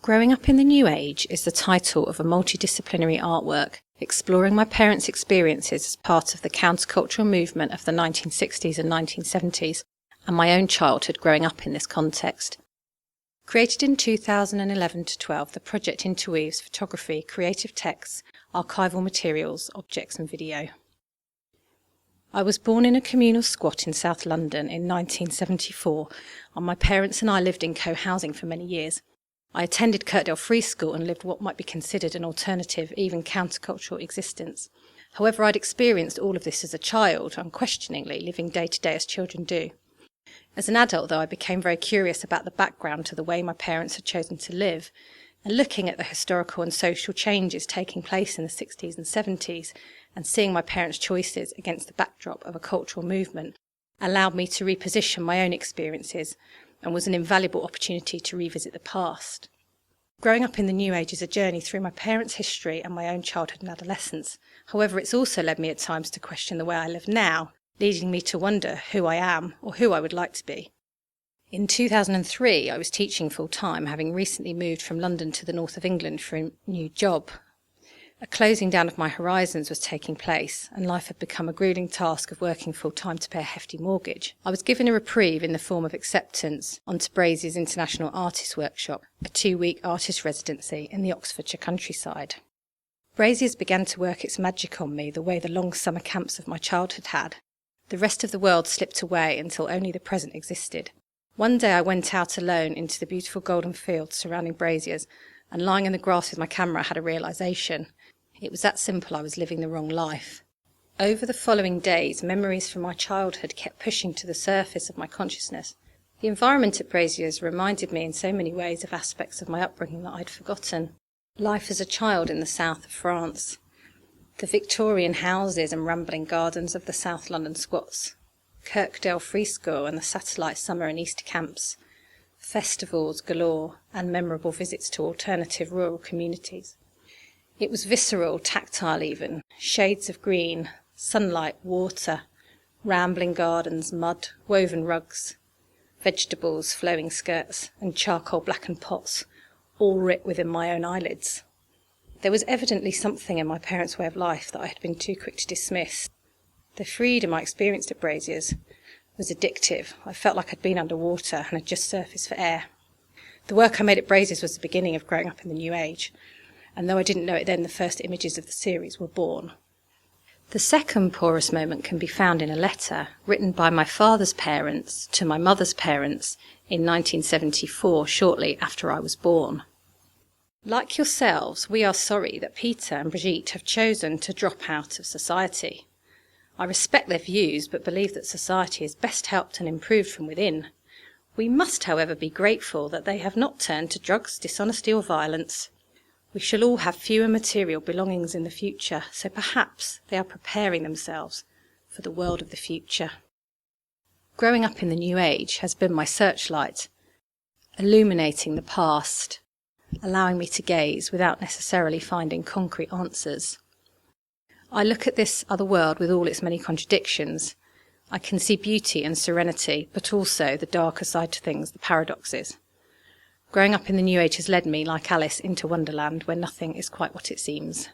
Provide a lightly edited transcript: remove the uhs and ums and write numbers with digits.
Growing Up in the New Age is the title of a multidisciplinary artwork exploring my parents' experiences as part of the countercultural movement of the 1960s and 1970s and my own childhood growing up in this context. Created in 2011-12, the project interweaves photography, creative texts, archival materials, objects and video. I was born in a communal squat in South London in 1974, and my parents and I lived in co-housing for many years. I attended Kirkdale Free School and lived what might be considered an alternative, even countercultural existence. However, I'd experienced all of this as a child, unquestioningly, living day to day as children do. As an adult, though, I became very curious about the background to the way my parents had chosen to live, and looking at the historical and social changes taking place in the 60s and 70s, and seeing my parents' choices against the backdrop of a cultural movement, allowed me to reposition my own experiences, and was an invaluable opportunity to revisit the past. Growing up in the New Age is a journey through my parents' history and my own childhood and adolescence. However, it's also led me at times to question the way I live now, leading me to wonder who I am or who I would like to be. In 2003, I was teaching full-time, having recently moved from London to the north of England for a new job. A closing down of my horizons was taking place, and life had become a gruelling task of working full-time to pay a hefty mortgage. I was given a reprieve in the form of acceptance onto Brazier's International Artist Workshop, a 2-week artist residency in the Oxfordshire countryside. Brazier's began to work its magic on me the way the long summer camps of my childhood had. The rest of the world slipped away until only the present existed. One day I went out alone into the beautiful golden fields surrounding Brazier's, and lying in the grass with my camera I had a realisation. It was that simple. I was living the wrong life. Over the following days, memories from my childhood kept pushing to the surface of my consciousness. The environment at Brazier's reminded me in so many ways of aspects of my upbringing that I'd forgotten. Life as a child in the south of France. The Victorian houses and rambling gardens of the South London squats. Kirkdale Free School and the satellite summer and Easter camps. Festivals galore and memorable visits to alternative rural communities. It was visceral, tactile even, shades of green, sunlight, water, rambling gardens, mud, woven rugs, vegetables, flowing skirts, and charcoal blackened pots, all writ within my own eyelids. There was evidently something in my parents' way of life that I had been too quick to dismiss. The freedom I experienced at Brazier's was addictive. I felt like I'd been underwater and had just surfaced for air. The work I made at Brazier's was the beginning of growing up in the New Age, and though I didn't know it then, the first images of the series were born. The second porous moment can be found in a letter written by my father's parents to my mother's parents in 1974, shortly after I was born. Like yourselves, we are sorry that Peter and Brigitte have chosen to drop out of society. I respect their views, but believe that society is best helped and improved from within. We must, however, be grateful that they have not turned to drugs, dishonesty or violence. We shall all have fewer material belongings in the future, so perhaps they are preparing themselves for the world of the future. Growing up in the New Age has been my searchlight, illuminating the past, allowing me to gaze without necessarily finding concrete answers. I look at this other world with all its many contradictions. I can see beauty and serenity, but also the darker side to things, the paradoxes. Growing up in the New Age has led me, like Alice, into Wonderland, where nothing is quite what it seems.